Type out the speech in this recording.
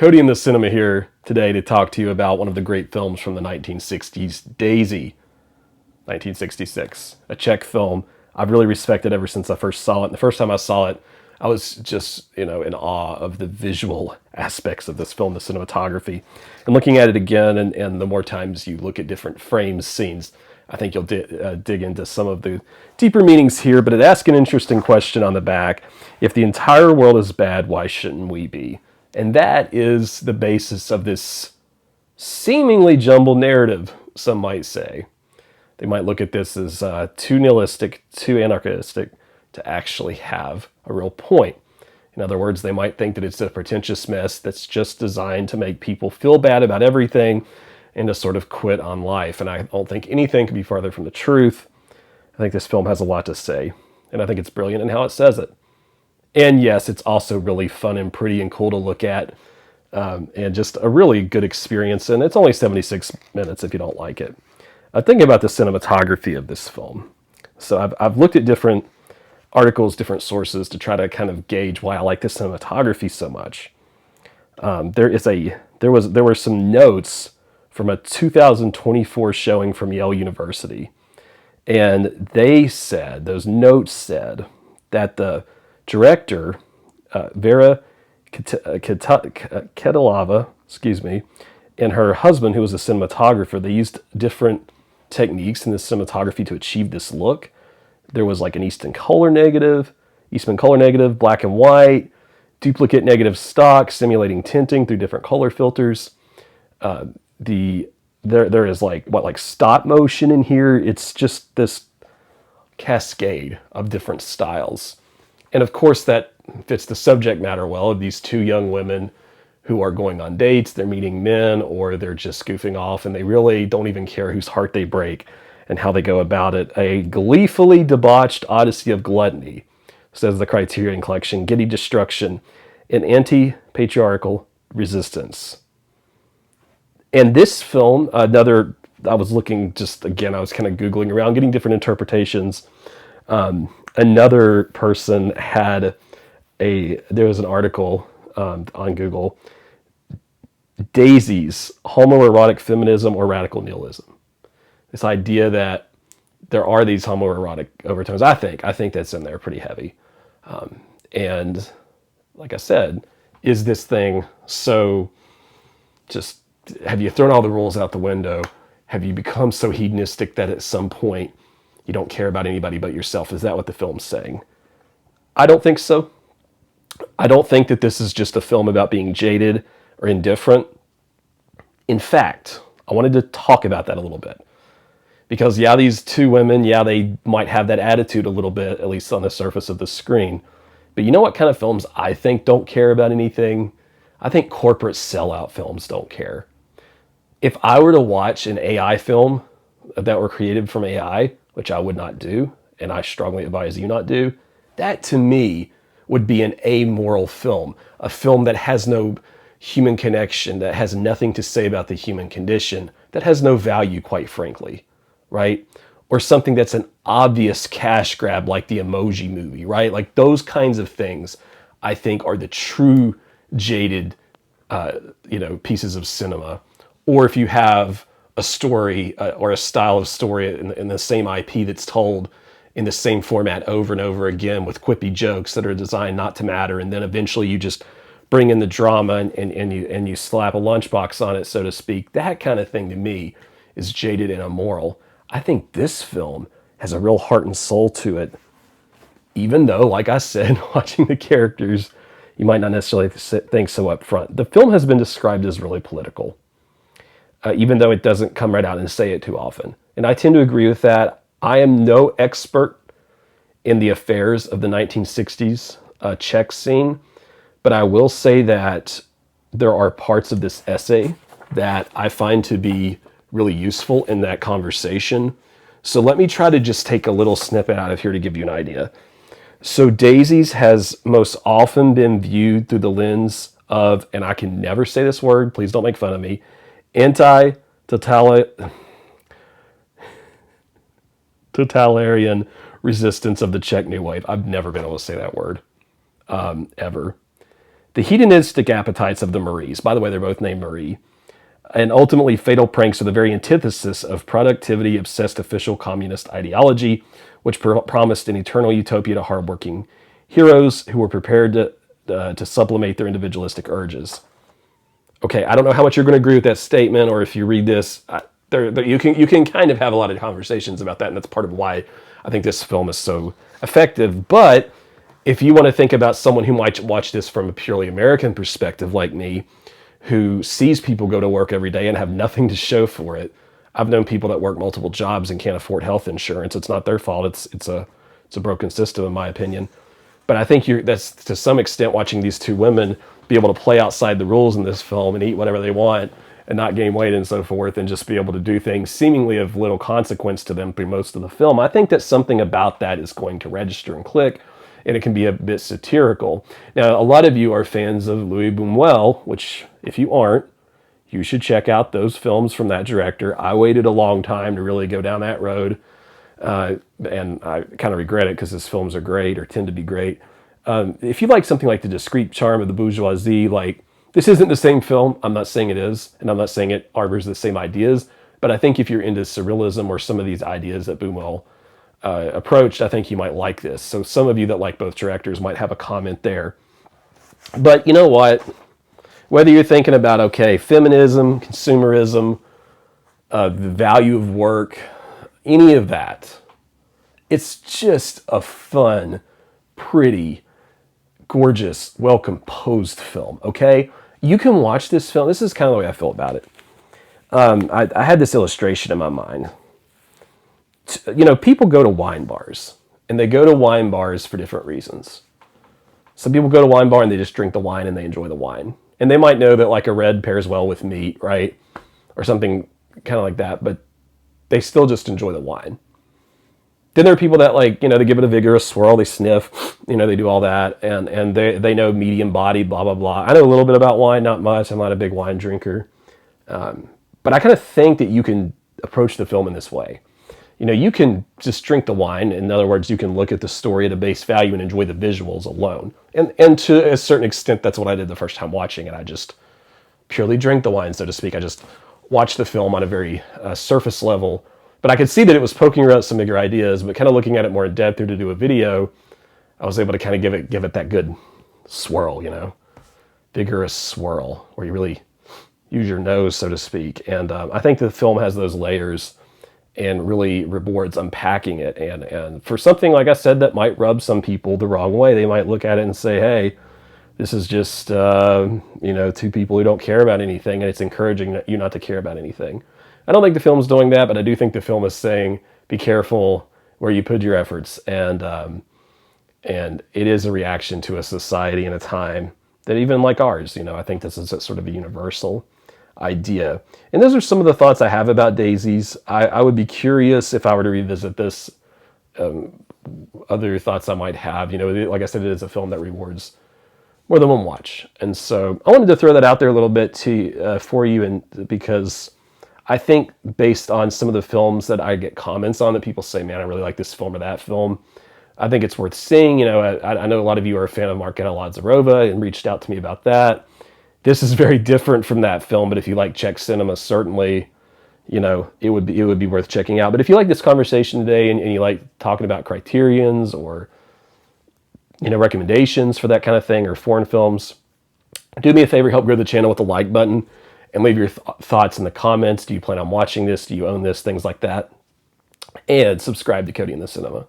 Cody in the cinema here today to talk to you about one of the great films from the 1960s, Daisy, 1966, a Czech film I've really respected ever since I first saw it. And the first time I saw it, I was just, in awe of the visual aspects of this film, the cinematography. And looking at it again, and the more times you look at different frames, scenes, I think you'll dig into some of the deeper meanings here. But it asks an interesting question on the back. If the entire world is bad, why shouldn't we be? And that is the basis of this seemingly jumbled narrative, some might say. They might look at this as too nihilistic, too anarchistic to actually have a real point. In other words, they might think that it's a pretentious mess that's just designed to make people feel bad about everything and to sort of quit on life. And I don't think anything could be farther from the truth. I think this film has a lot to say, and I think it's brilliant in how it says it. And yes, it's also really fun and pretty and cool to look at, and just a really good experience. And it's only 76 minutes if you don't like it. Thinking about the cinematography of this film. So I've looked at different articles, different sources to try to kind of gauge why I like the cinematography so much. There were some notes from a 2024 showing from Yale University, and those notes said that the director, Vera Ketilova, and her husband, who was a cinematographer, they used different techniques in the cinematography to achieve this look. There was like an Eastman color negative, black and white, duplicate negative stock, simulating tinting through different color filters. There is like stop motion in here. It's just this cascade of different styles. And of course that fits the subject matter well of these two young women who are going on dates, they're meeting men, or they're just goofing off, and they really don't even care whose heart they break and how they go about it. A gleefully debauched odyssey of gluttony, says the Criterion collection, giddy destruction, and anti-patriarchal resistance. And this film, I was looking just, again, I was kind of Googling around, getting different interpretations. Another person there was an article on Google, Daisies, homoerotic feminism or radical nihilism. This idea that there are these homoerotic overtones, I think that's in there pretty heavy. And like I said, is this thing so just, have you thrown all the rules out the window? Have you become so hedonistic that at some point you don't care about anybody but yourself? Is that what the film's saying? I don't think so. I don't think that this is just a film about being jaded or indifferent. In fact, I wanted to talk about that a little bit. Because these two women, they might have that attitude a little bit, at least on the surface of the screen. But you know what kind of films I think don't care about anything? I think corporate sellout films don't care. If I were to watch an AI film that were created from AI, which I would not do, and I strongly advise you not do, that to me would be an amoral film, a film that has no human connection, that has nothing to say about the human condition, that has no value, quite frankly, right? Or something that's an obvious cash grab like the Emoji Movie, right? Like those kinds of things, I think, are the true jaded, pieces of cinema. Or if you have a story or a style of story in the same IP that's told in the same format over and over again with quippy jokes that are designed not to matter, and then eventually you just bring in the drama and you slap a lunchbox on it, so to speak. That kind of thing to me is jaded and immoral. I think this film has a real heart and soul to it, even though, like I said, watching the characters, you might not necessarily think so up front. The film has been described as really political, even though it doesn't come right out and say it too often. And I tend to agree with that. I am no expert in the affairs of the 1960s Czech scene, but I will say that there are parts of this essay that I find to be really useful in that conversation. So let me try to just take a little snippet out of here to give you an idea. So Daisies has most often been viewed through the lens of, and I can never say this word, please don't make fun of me, totalitarian resistance of the Czech New Wave. I've never been able to say that word, ever. The hedonistic appetites of the Maries, by the way, they're both named Marie, and ultimately fatal pranks are the very antithesis of productivity-obsessed official communist ideology, which promised an eternal utopia to hardworking heroes who were prepared to sublimate their individualistic urges. Okay, I don't know how much you're going to agree with that statement, or if you read this, you can kind of have a lot of conversations about that, and that's part of why I think this film is so effective. But if you want to think about someone who might watch this from a purely American perspective, like me, who sees people go to work every day and have nothing to show for it. I've known people that work multiple jobs and can't afford health insurance. It's not their fault. It's a broken system, in my opinion. But I think that's to some extent watching these two women be able to play outside the rules in this film and eat whatever they want and not gain weight and so forth, and just be able to do things seemingly of little consequence to them through most of the film. I think that something about that is going to register and click, and it can be a bit satirical. Now, a lot of you are fans of Louis Buñuel, which, if you aren't, you should check out those films from that director. I waited a long time to really go down that road, and I kind of regret it because his films are great, or tend to be great. If you like something like The Discreet Charm of the Bourgeoisie, like, this isn't the same film. I'm not saying it is, and I'm not saying it harbors the same ideas, but I think if you're into surrealism or some of these ideas that Buñuel approached, I think you might like this. So some of you that like both directors might have a comment there. But you know what? Whether you're thinking about, okay, feminism, consumerism, the value of work, any of that, it's just a fun, pretty, gorgeous, well-composed film, okay? You can watch this film. This is kind of the way I feel about it. I had this illustration in my mind. You know, people go to wine bars, and they go to wine bars for different reasons. Some people go to wine bar and they just drink the wine and they enjoy the wine. And they might know that like a red pairs well with meat, right? Or something kind of like that, but they still just enjoy the wine. Then there are people that, like, you know, they give it a vigorous swirl, they sniff, you know, they do all that, and they know medium body, blah, blah, blah. I know a little bit about wine, not much. I'm not a big wine drinker. But I kind of think that you can approach the film in this way. You know, you can just drink the wine. In other words, you can look at the story at a base value and enjoy the visuals alone. And to a certain extent, that's what I did the first time watching it. I just purely drank the wine, so to speak. I just watched the film on a very surface level. But I could see that it was poking around some bigger ideas, but kind of looking at it more in depth or to do a video, I was able to kind of give it that good swirl, you know, vigorous swirl, where you really use your nose, so to speak. And I think the film has those layers and really rewards unpacking it. And for something, like I said, that might rub some people the wrong way, they might look at it and say, hey, this is just, you know, two people who don't care about anything, and it's encouraging you not to care about anything. I don't think the film's doing that, but I do think the film is saying, be careful where you put your efforts. And it is a reaction to a society and a time that even like ours, you know, I think this is a sort of a universal idea. And those are some of the thoughts I have about Daisies. I would be curious if I were to revisit this, other thoughts I might have. You know, like I said, it is a film that rewards more than one watch. And so I wanted to throw that out there a little bit for you, and because I think based on some of the films that I get comments on that people say, man, I really like this film or that film, I think it's worth seeing. You know, I know a lot of you are a fan of Markéta Lázarová and reached out to me about that. This is very different from that film, but if you like Czech cinema, certainly, you know, it would be worth checking out. But if you like this conversation today and you like talking about criterions or, you know, recommendations for that kind of thing, or foreign films, do me a favor, help grow the channel with the like button. And leave your thoughts in the comments. Do you plan on watching this? Do you own this? Things like that. And subscribe to Cody in the Cinema.